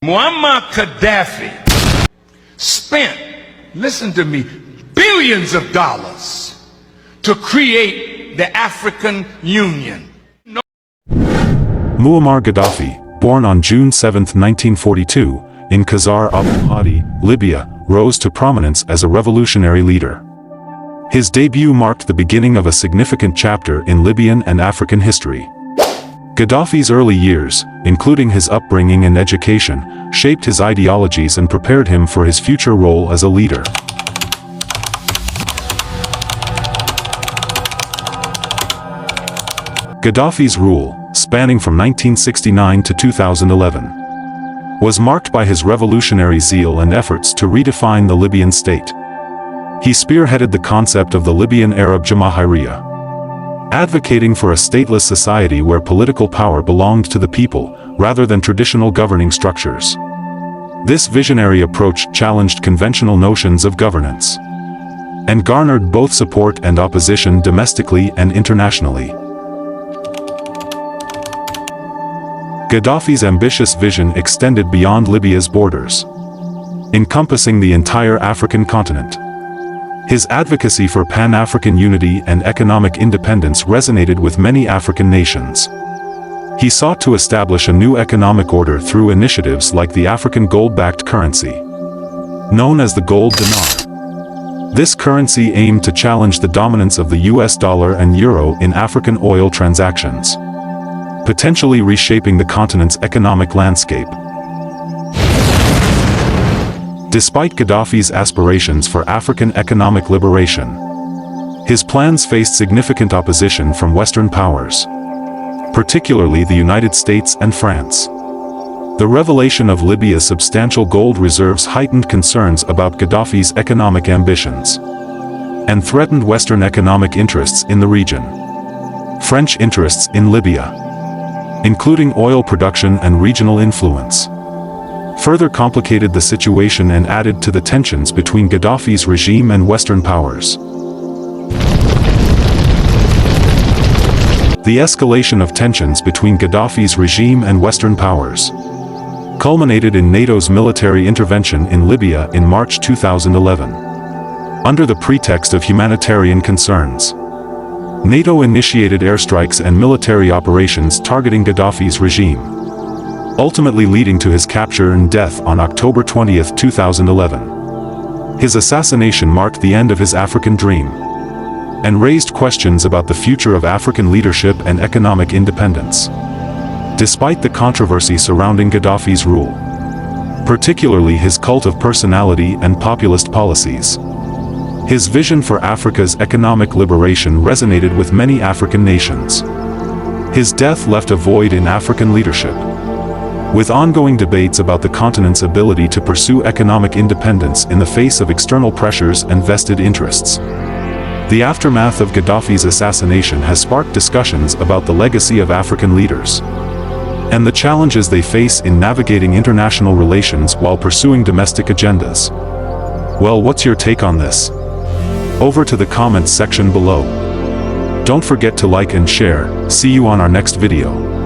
Muammar Gaddafi spent, listen to me, billions of dollars to create the African Union. Muammar Gaddafi, born on June 7, 1942, in Qasr Abu Hadi, Libya, rose to prominence as a revolutionary leader. His debut marked the beginning of a significant chapter in Libyan and African history. Gaddafi's early years, including his upbringing and education, shaped his ideologies and prepared him for his future role as a leader. Gaddafi's rule, spanning from 1969 to 2011, was marked by his revolutionary zeal and efforts to redefine the Libyan state. He spearheaded the concept of the Libyan Arab Jamahiriya, advocating for a stateless society where political power belonged to the people, rather than traditional governing structures. This visionary approach challenged conventional notions of governance, and garnered both support and opposition domestically and internationally. Gaddafi's ambitious vision extended beyond Libya's borders, encompassing the entire African continent. His advocacy for Pan-African unity and economic independence resonated with many African nations. He sought to establish a new economic order through initiatives like the African gold-backed currency, known as the gold dinar. This currency aimed to challenge the dominance of the US dollar and euro in African oil transactions, potentially reshaping the continent's economic landscape. Despite Gaddafi's aspirations for African economic liberation, his plans faced significant opposition from Western powers, particularly the United States and France. The revelation of Libya's substantial gold reserves heightened concerns about Gaddafi's economic ambitions and threatened Western economic interests in the region. French interests in Libya, including oil production and regional influence, further complicated the situation and added to the tensions between Gaddafi's regime and Western powers. The escalation of tensions between Gaddafi's regime and Western powers culminated in NATO's military intervention in Libya in March 2011. Under the pretext of humanitarian concerns, NATO initiated airstrikes and military operations targeting Gaddafi's regime, ultimately leading to his capture and death on October 20, 2011. His assassination marked the end of his African dream, and raised questions about the future of African leadership and economic independence. Despite the controversy surrounding Gaddafi's rule, particularly his cult of personality and populist policies, his vision for Africa's economic liberation resonated with many African nations. His death left a void in African leadership, with ongoing debates about the continent's ability to pursue economic independence in the face of external pressures and vested interests. The aftermath of Gaddafi's assassination has sparked discussions about the legacy of African leaders and the challenges they face in navigating international relations while pursuing domestic agendas. Well, what's your take on this? Over to the comments section below. Don't forget to like and share. See you on our next video.